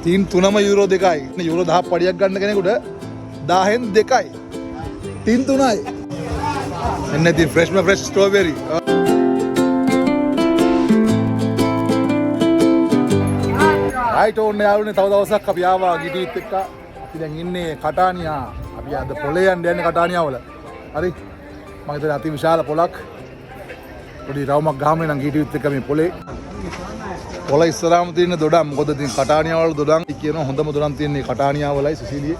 තීන් 3ම euro 2යි. Euro 10 පඩියක් ගන්න කෙනෙකුට 10න් 2යි. තීන් 3යි. එන්න ඉතින් ෆ්‍රෙෂ් ස්ට්‍රෝබෙරි. රයිට් ඕන්න යාළුවනේ තව දවසක් අපි ආවා ගිටිත් එක්ක. අපි දැන් ඉන්නේ කටානියා. අපි අද පොලේ යන්නේ කටානියා වල. හරි. මම හිතන්නේ අති විශාල පොලක්. පොඩි රවුමක් ගහම නම් ගිටිත් එක්ක මේ පොලේ. පොල ඉස්සරහම තියෙන දොඩම්. මොකද ඉතින් කටානියා වල දොඩම් කියනවා හොඳම දොඩම් තියෙන්නේ කටානියා වලයි සිසිලියේ.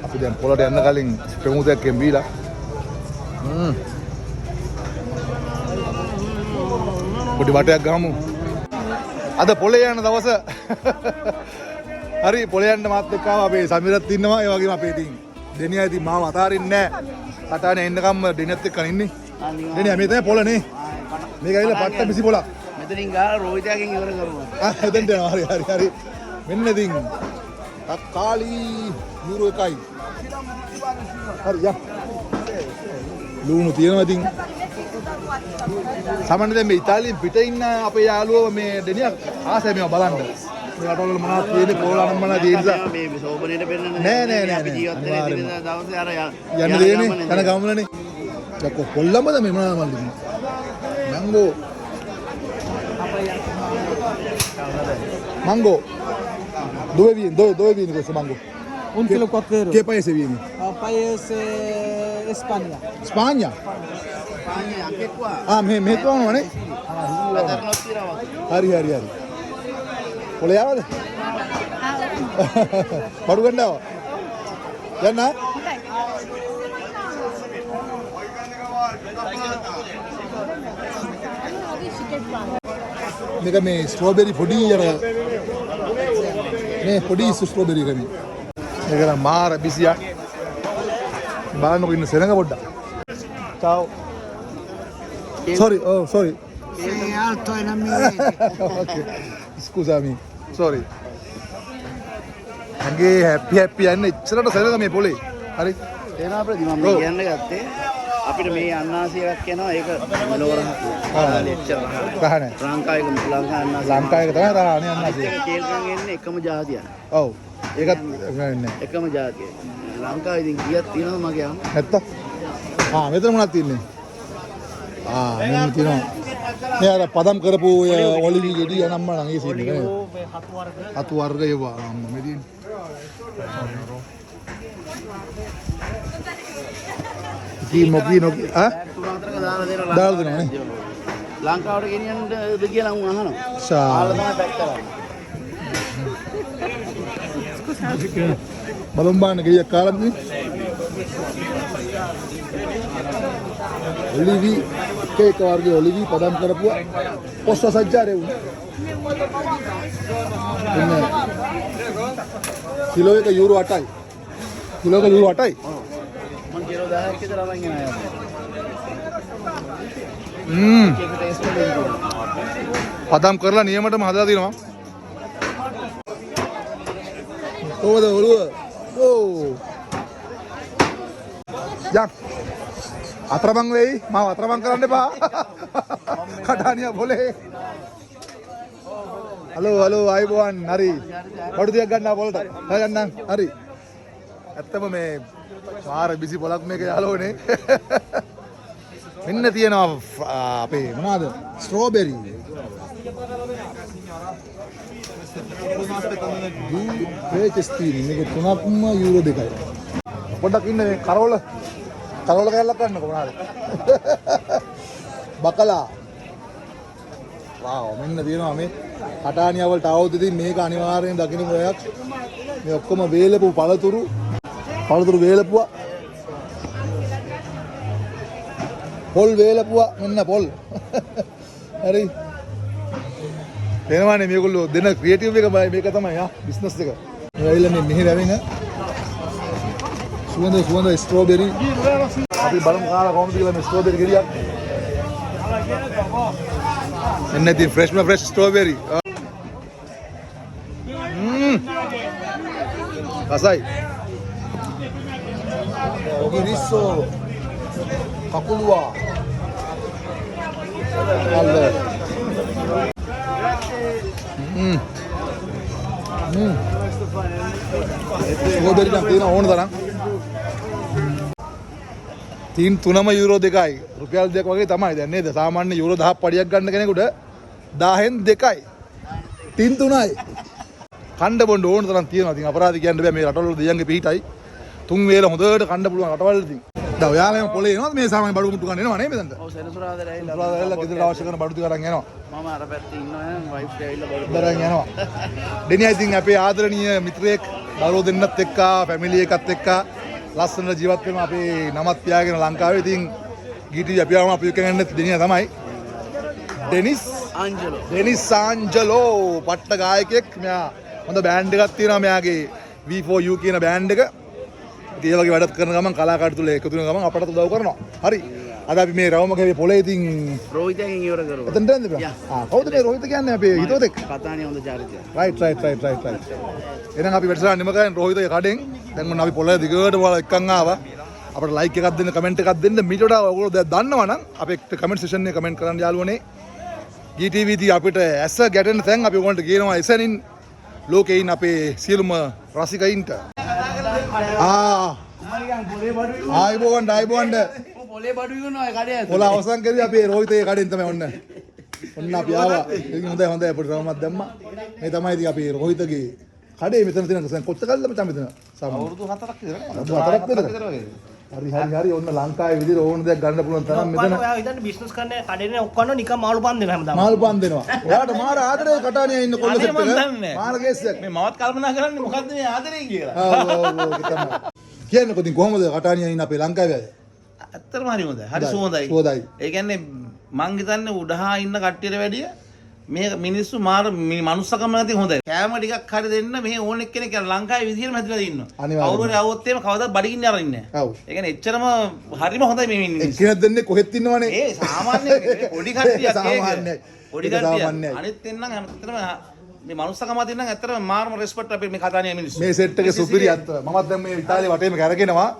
අපි දැන් පොලට යන්න කලින් ප්‍රමුඛයක් එම්බීලා. පොඩි වටයක් ගහමු. අද පොලේ යන දවස. හරි පොලේ යන්න මාත් එක්ක ආවා අපේ සමීරත් ඉන්නවා. ඒ වගේම අපේ ඉතින් දෙනියා ඉතින් මාව අතාරින්නේ නැහැ. කටානේ එන්නකම් දෙනියත් එක්ක ඉන්නේ. දෙනියා මේ තමයි පොල නේ. මේක ඇවිල්ලා පට්ට පිසි පොලක්. මෙතනින් ගාලා රෝහිතයාගෙන් ඉවර කරුවා. එතෙන්ට යනවා. හරි. මෙන්න ඉතින් තක්කාලි යුරෝ 1යි. හරි යා. ලුණු තියෙනවා ඉතින්. සමහරවිට දැන් මේ ඉතාලියෙන් පිට ඉන්න අපේ යාළුවෝ මේ දෙනියක් ආසයි මේව බලන්න. මේ රටවල මොනවද තියෙන්නේ පොළොන්න මොනවද ඒ නිසා මේ සෝබනේට පෙන්නන්නේ නෑ අපි ජීවත් වෙන ඉතින් දවසේ අර යන්න දෙන්නේ යන ගමනනේ. දැක්කෝ කොල්ලමද මේ මොනවද මල්ලි. mango. Dove vieni questo mango? 1 kilo 4 euro. Che paese vieni? Paese Spagna. Spagna? Spagna anche qua. Ah, me tuono ne? Hari. Boleh ya? Baru ganda. Janna? මේක මේ ස්ට්‍රෝබෙරි පොඩි අර මේ පොඩි ස්ට්‍රෝබෙරි කමි මේක නම් මාර බිසියක් බලන්නකො ඉන්න සෙනඟ පොඩ්ඩක් ciao sorry Sei alto e non mi vedi. okay scusami sorry අගේ හැපි යන්න ඉච්චරට සෙනඟ මේ පොලේ හරි තේනවා අපිට මම කියන්න ගත්තේ අපිට මේ අන්නාසිය එකක් යනවා ඒක මෙලොව එච්චර රහන ලංකාවේ ලංකාවේ තමයි රහනේ අන්නාසිය කේල්කන් එන්නේ එකම ජාතියක්. ඔව් ඒකත් නෑ එකම ජාතිය. ලංකාවේ ඉතින් කීයක් තියෙනවද මගේ අම්ම? නැත්තම් මෙතන මොනවද තියෙන්නේ මෙන්න තියෙනවා මේ අර පදම් කරපු ඔලිවි ගෙඩි යනම්ම නම් ඒ සීන් එක නේ හතු වර්ග ඒවා අම්ම මේ තියෙන්නේ මොකී දාලා දෙනවා නේ ලංකාවට ගෙනියන්නද කියලා මම අහනවා. සා ආලා තමයි පැක් කරන්නේ. බලමු බාන්න ගෙඩියක් කාලා තියෙන්නේ ඔලිවි කේක වර්ග ඔලිවි පදම් කරපුවා පොස්ස සජ්ජාරේ වුණා එන්න කිලෝ එක යුරෝ 8යි කිලෝ එක යුරෝ 8යි මම කිලෝ 10ක් විතර අරන් ගෙනාවා. පදම් කරලා නියමටම හදලා දිනවා කොහොමද ඔළුව ඕ යක් අතරමං වෙයි මාව අතරමං කරන්න එපා කටානියා පොලේ හලෝ ආයිබෝන් හරි බඩු ටිකක් ගන්නවා පොලට ගන්නම් හරි ඇත්තම මේ මාර බිසි පොලක් මේක යාළුවනේ මෙන්න තියෙනවා අපේ මොනවාද ස්ට්‍රෝබෙරි මේක තුනක්ම යුරෝ 2යි පොඩ්ඩක් ඉන්න මේ කරවල කෑල්ලක් ගන්නකො මොනවාද බකලා වාව් මෙන්න තියෙනවා මේ කටානියා වලට આવුත් ඉතින් මේක අනිවාර්යෙන් දකින්න ඔයක් මේ ඔක්කොම වේලපු පළතුරු වේලපුවා පොල් වේලපුවා මෙන්න පොල් හරි තේරෙනවනේ මේගොල්ලෝ දෙන ක්‍රියේටිව් එක මේක තමයි බිස්නස් එක මේ ඇවිල්ලා මේ මෙහෙ රැවෙන සුවඳ ස්ට්‍රෝබෙරි අපි බලමු කාලා කොහොමද කියලා මේ ස්ට්‍රෝබෙරි ගෙඩියක් එන්න ඉතින් ෆ්‍රෙෂ් ස්ට්‍රෝබෙරි කසයි ඔගිරිස්සෝ කකුලුවා අල්ල ස්ට්‍රෝබෙරි නම් තියෙන ඕන තරම්. තීන් 3ම යුරෝ 2යි. රුපියල් 2ක් වගේ තමයි දැන් නේද? සාමාන්‍ය යුරෝ 10ක් පඩියක් ගන්න කෙනෙකුට 10න් 2යි. තීන් 3යි. කණ්ඩ බොණ්ඩ ඕන තරම් තියෙනවා. ඉතින් අපරාධ කියන්න බෑ මේ රටවල දෙයන්ගේ පිහිටයි. 3 වේල හොඳට කණ්ඩ පුළුවන් රටවල ඉතින්. දැන් ඔයාලම පොලේ එනවද මේ සාමාන්‍ය බඩු මුට්ටු ගන්න එනවා නේ මෙතනට? ඔව් සෙනසුරාදා ඇවිල්ලා. සුරාදා ගෙදර අවශ්‍ය කරන බඩු ටික අරන් යනවා. මම අර පැත්තේ ඉන්නවා නම් වයිෆ් ඇවිල්ලා බලන්න. දරන් යනවා. ඩෙනියා ඉතින් අපේ ආදරණීය මිත්‍රයෙක් දරුවෝ දෙන්නත් එක්ක ෆැමිලි එකත් එක්ක ලස්සන ජීවත් වෙන අපේ නමත් තියාගෙන ලංකාවේ ඉතින් ගීටි අපි ආවම අපි එක්කගෙන ඩෙනියා තමයි. ඩෙනිස් ආන්ජලෝ පට්ට ගායකයෙක්. මෙයා හොඳ බෑන්ඩ් එකක් තියෙනවා මෙයාගේ V4U කියන බෑන්ඩ් එක. ඉතින් ඒ වගේ වැඩත් කරන ගමන් කලාකාරතු තුල එකතු වෙන ගමන් අපට උදව් කරනවා. හරි. අද අපි මේ රවමගේ පොලේ ඉතින් රෝහිතගෙන් ඉවර කරුවා. එතනට යන්නේ බෑ. කවුද මේ රෝහිත කියන්නේ අපේ හිතවතෙක්? කතානේ හොඳ චරිතයක්. right. එහෙනම් අපි වැඩසටහන නිම කරන්නේ රෝහිතගේ කඩෙන්. දැන් මොන අපි පොළේ දිගට ඔයාලා එක්කන් ආවා. අපිට ලයික් එකක් දෙන්න, කමෙන්ට් එකක් දෙන්න. මීට වඩා ඔයගොල්ලෝ දැන් දන්නවනම් අපේ කමෙන්ට් සෙෂන් එකේ කමෙන්ට් කරන්න යාළුවනේ. GTV දී අපිට ඇස ගැටෙන තැන් අපි ඔයගොල්ලන්ට කියනවා එසැනින් ලෝකේ ඉන්න අපේ සියලුම රසිකයින්ට. ආයිබෝවන්ඩ පොලේ බඩු විකුණනවා ඒ කඩේ ඇතුලේ. පොළ අවසන් කරේ අපේ රෝහිතගේ කඩෙන් තමයි ඔන්න. ඔන්න අපි ආවා. ඉතින් හොඳයි අපිට රවමක් දැම්මා. මේ තමයි ඉතින් අපේ රෝහිතගේ කඩේ මෙතන තියෙන කොච්චර කල්ද මචං මෙතන? අවුරුදු 4ක් විතර. අවුරුදු 4ක් විතර වගේ. හරි ඔන්න ලංකාවේ විදිහට ඕන දෙයක් ගන්න පුළුවන් තරම් මෙතන. ඔයා හිතන්නේ බිස්නස් කරන්නේ කඩේනේ ඔක්කොම නිකන් මාළු පන් දෙනවා හැමදාම. මාළු පන් දෙනවා. ඔයාට මාර ආදරේ කටානිය ඉන්න කොල්ල සෙට් එක. මාර කේස්යක්. මේ මවත් කල්පනා කරන්නේ මොකද්ද මේ ආදරේ කියලා. ඔව්. කියන්නේ කොටින් කොහමද කටානිය ඉන්න අපේ ලංකාවේ අය? ඇත්තටම හරි හොඳයි. හරි සුවඳයි. සුවඳයි. ඒ කියන්නේ මං හිතන්නේ උඩහා ඉන්න කට්ටියට වැඩිය මේ මිනිස්සු මාර මනුස්සකම නැති හොඳයි. කෑම ටිකක් හරි දෙන්න මෙහි ඕන එක්කෙනෙක් ලංකාවේ විදිහටම හැදලා ඉන්නවා. කවුරු හරි આવොත් එහෙම කවදාවත් බඩගින්න අරින්නේ නැහැ. ඔව්. ඒ කියන්නේ එච්චරම හරිම හොඳයි මේ මිනිස්සු. එක්කෙනෙක් දෙන්නේ කොහෙත් ඉන්නවනේ. ඒ සාමාන්‍ය පොඩි කට්ටියක් සාමාන්‍යයි. පොඩි කට්ටියක්. අනිත් එන්නම් හැමතැනම මේ මනුස්සකම අතින් නම් ඇත්තටම මාරම රෙස්පෙක්ට් අපේ මේ කතානිය මිනිස්සු. මේ සෙට් එකේ සුපිරි අත්ත. මමත් දැන් මේ ඉතාලියේ වටේම කරගෙනවා.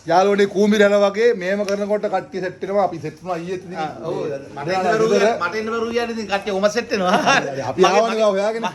යාළුවනේ කූඹි රැළ වගේ මේම කරනකොට කට්ටිය සෙට් වෙනවා. අපි සෙට් වුණා ඊයේත් ඉතින්. ඔව් මට ඉන්න බැරුව ඉතින් කට්ටිය කොහොම සෙට් වෙනවා. අපි ආවනේ හොයාගෙන.